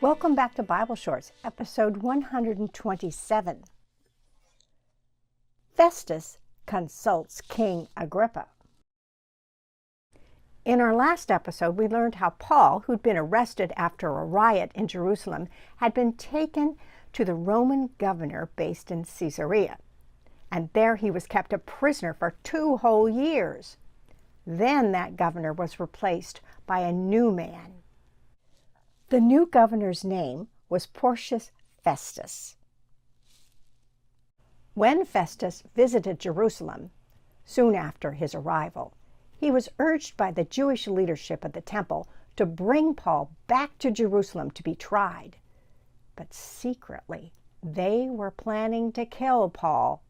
Welcome back to Bible Shorts, episode 127. Festus consults King Agrippa. In our last episode, we learned how Paul, who'd been arrested after a riot in Jerusalem, had been taken to the Roman governor based in Caesarea. And there he was kept a prisoner for 2 whole years. Then that governor was replaced by a new man. The new governor's name was Porcius Festus. When Festus visited Jerusalem, soon after his arrival, he was urged by the Jewish leadership of the temple to bring Paul back to Jerusalem to be tried. But secretly, they were planning to kill Paul.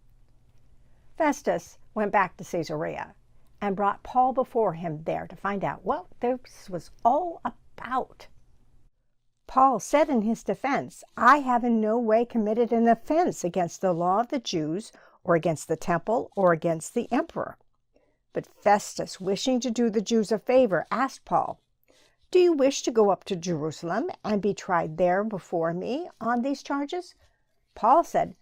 Festus went back to Caesarea and brought Paul before him there to find out what this was all about. Paul said in his defense, "I have in no way committed an offense against the law of the Jews, or against the temple, or against the emperor." But Festus, wishing to do the Jews a favor, asked Paul, "Do you wish to go up to Jerusalem and be tried there before me on these charges?" Paul said,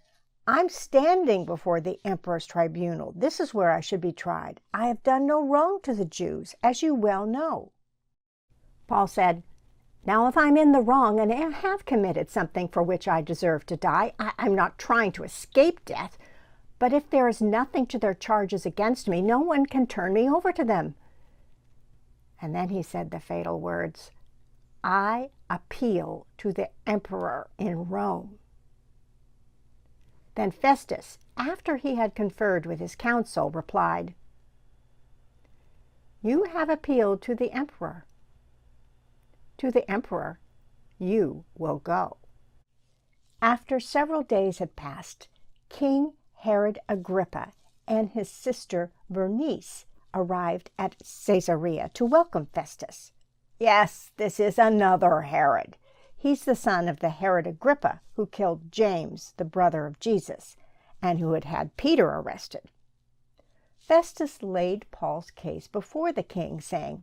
"I'm standing before the emperor's tribunal. This is where I should be tried. I have done no wrong to the Jews, as you well know." Paul said, "Now, if I'm in the wrong and I have committed something for which I deserve to die, I'm not trying to escape death, but if there is nothing to their charges against me, no one can turn me over to them." And then he said the fatal words, "I appeal to the emperor in Rome." Then Festus, after he had conferred with his council, replied, "You have appealed to the emperor. To the emperor you will go." After several days had passed, King Herod Agrippa and his sister Bernice arrived at Caesarea to welcome Festus. Yes, this is another Herod. He's the son of the Herod Agrippa who killed James, the brother of Jesus, and who had had Peter arrested. Festus laid Paul's case before the king, saying,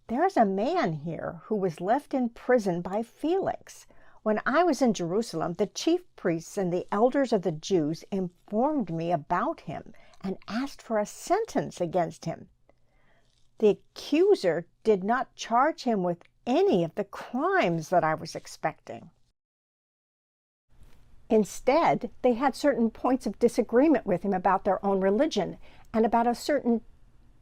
"There is a man here who was left in prison by Felix. When I was in Jerusalem, the chief priests and the elders of the Jews informed me about him and asked for a sentence against him. The accuser did not charge him with any of the crimes that I was expecting. Instead, they had certain points of disagreement with him about their own religion and about a certain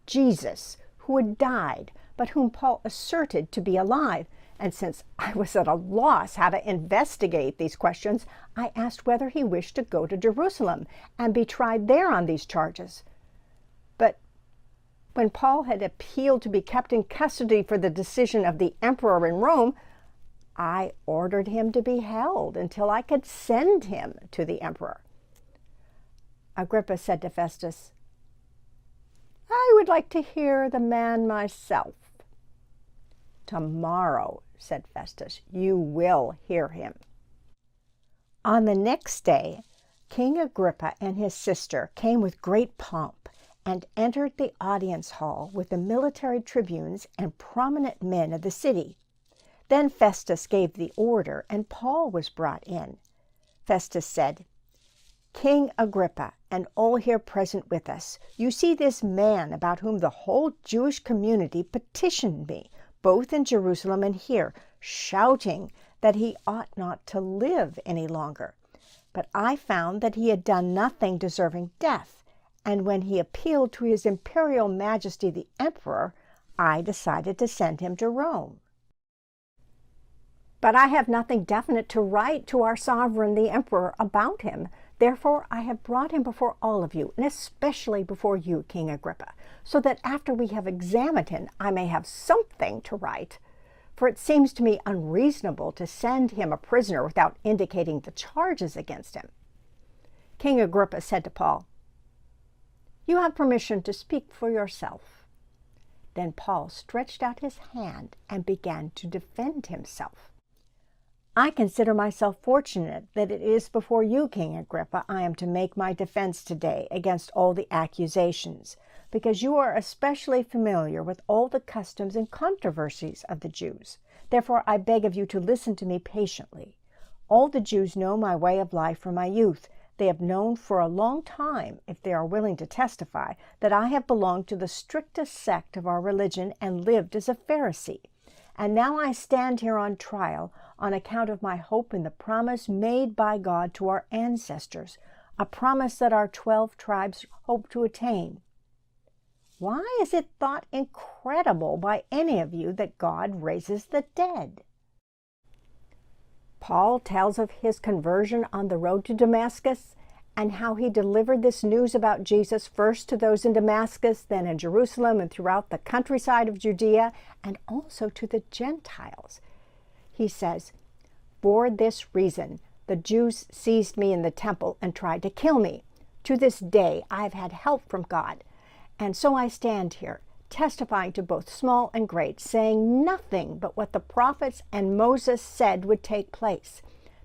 Jesus who had died, but whom Paul asserted to be alive. And since I was at a loss how to investigate these questions, I asked whether he wished to go to Jerusalem and be tried there on these charges. But when Paul had appealed to be kept in custody for the decision of the emperor in Rome, I ordered him to be held until I could send him to the emperor." Agrippa said to Festus, "I would like to hear the man myself." "Tomorrow," said Festus, "you will hear him." On the next day, King Agrippa and his sister came with great pomp and entered the audience hall with the military tribunes and prominent men of the city. Then Festus gave the order, and Paul was brought in. Festus said, "King Agrippa, and all here present with us, you see this man about whom the whole Jewish community petitioned me, both in Jerusalem and here, shouting that he ought not to live any longer. But I found that he had done nothing deserving death, and when he appealed to his imperial majesty the emperor, I decided to send him to Rome. But I have nothing definite to write to our sovereign the emperor about him. Therefore I have brought him before all of you, and especially before you, King Agrippa, so that after we have examined him, I may have something to write. For it seems to me unreasonable to send him a prisoner without indicating the charges against him." King Agrippa said to Paul, "You have permission to speak for yourself." Then Paul stretched out his hand and began to defend himself. "I consider myself fortunate that it is before you, King Agrippa, I am to make my defense today against all the accusations, because you are especially familiar with all the customs and controversies of the Jews. Therefore I beg of you to listen to me patiently. All the Jews know my way of life from my youth. They have known for a long time, if they are willing to testify, that I have belonged to the strictest sect of our religion and lived as a Pharisee. And now I stand here on trial on account of my hope in the promise made by God to our ancestors, a promise that our 12 tribes hope to attain. Why is it thought incredible by any of you that God raises the dead? Paul tells of his conversion on the road to Damascus and how he delivered this news about Jesus first to those in Damascus, then in Jerusalem and throughout the countryside of Judea, and also to the Gentiles. He says, "For this reason, the Jews seized me in the temple and tried to kill me. To this day, I have had help from God. And so I stand here, testifying to both small and great, saying nothing but what the prophets and Moses said would take place,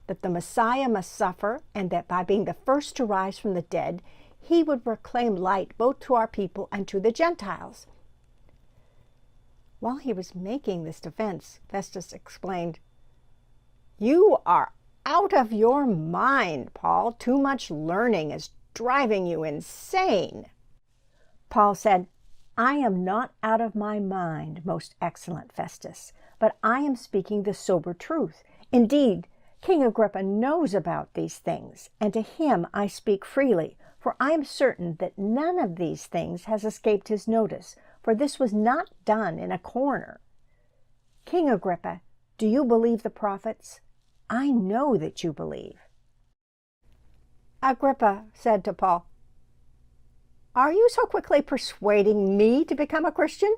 that the Messiah must suffer, and that by being the first to rise from the dead, he would proclaim light both to our people and to the Gentiles." While he was making this defense, Festus exclaimed, "You are out of your mind, Paul. Too much learning is driving you insane." Paul said, "I am not out of my mind, most excellent Festus, but I am speaking the sober truth. Indeed, King Agrippa knows about these things, and to him I speak freely, for I am certain that none of these things has escaped his notice, for this was not done in a corner. King Agrippa, do you believe the prophets? I know that you believe." Agrippa said to Paul, "Are you so quickly persuading me to become a Christian?"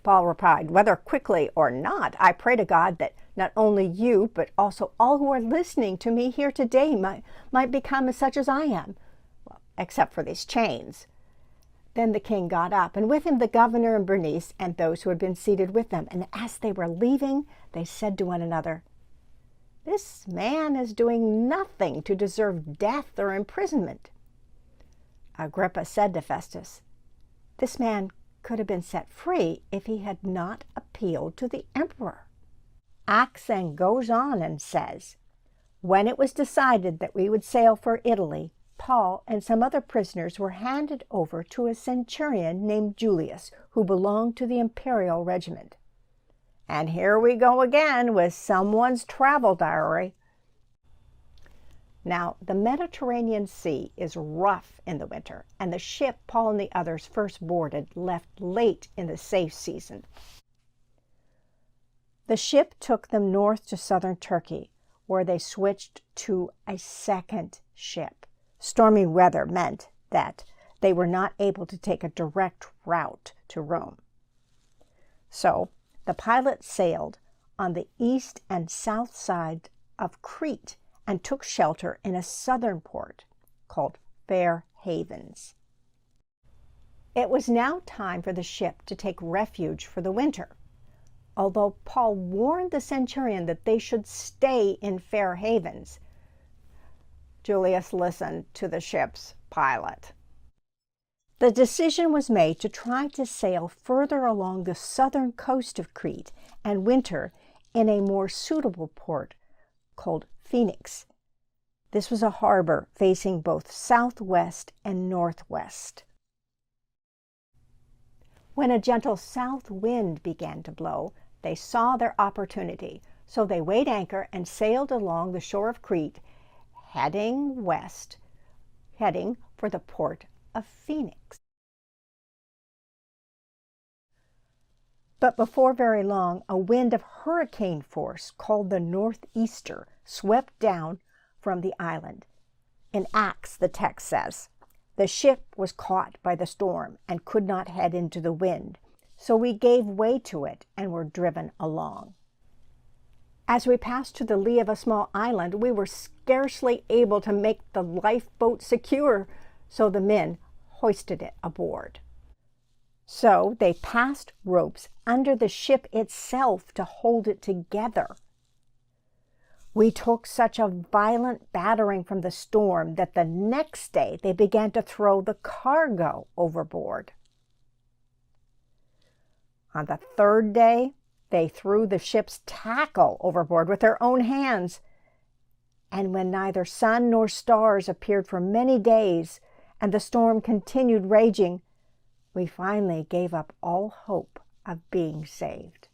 Paul replied, "Whether quickly or not, I pray to God that not only you, but also all who are listening to me here today might become as such as I am, well, except for these chains." Then the king got up, and with him the governor and Bernice and those who had been seated with them. And as they were leaving, they said to one another, "This man is doing nothing to deserve death or imprisonment." Agrippa said to Festus, "This man could have been set free if he had not appealed to the emperor." Acts then goes on and says, "When it was decided that we would sail for Italy, Paul and some other prisoners were handed over to a centurion named Julius, who belonged to the imperial regiment." And here we go again with someone's travel diary. Now, the Mediterranean Sea is rough in the winter, and the ship Paul and the others first boarded left late in the safe season. The ship took them north to southern Turkey, where they switched to a second ship. Stormy weather meant that they were not able to take a direct route to Rome. So, the pilot sailed on the east and south side of Crete and took shelter in a southern port called Fair Havens. It was now time for the ship to take refuge for the winter. Although Paul warned the centurion that they should stay in Fair Havens, Julius listened to the ship's pilot. The decision was made to try to sail further along the southern coast of Crete and winter in a more suitable port called Phoenix. This was a harbor facing both southwest and northwest. When a gentle south wind began to blow, they saw their opportunity, so they weighed anchor and sailed along the shore of Crete, heading west, heading for the port of Phoenix. But before very long, a wind of hurricane force called the northeaster swept down from the island. In Acts, the text says, "The ship was caught by the storm and could not head into the wind, so we gave way to it and were driven along. As we passed to the lee of a small island, we were scarcely able to make the lifeboat secure, so the men hoisted it aboard. So they passed ropes under the ship itself to hold it together. We took such a violent battering from the storm that the next day they began to throw the cargo overboard. On the third day, They threw the ship's tackle overboard with their own hands. And when neither sun nor stars appeared for many days, and the storm continued raging, we finally gave up all hope of being saved.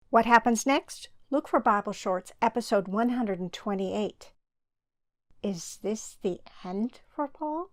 What happens next? Look for Bible Shorts, episode 128. Is this the end for Paul?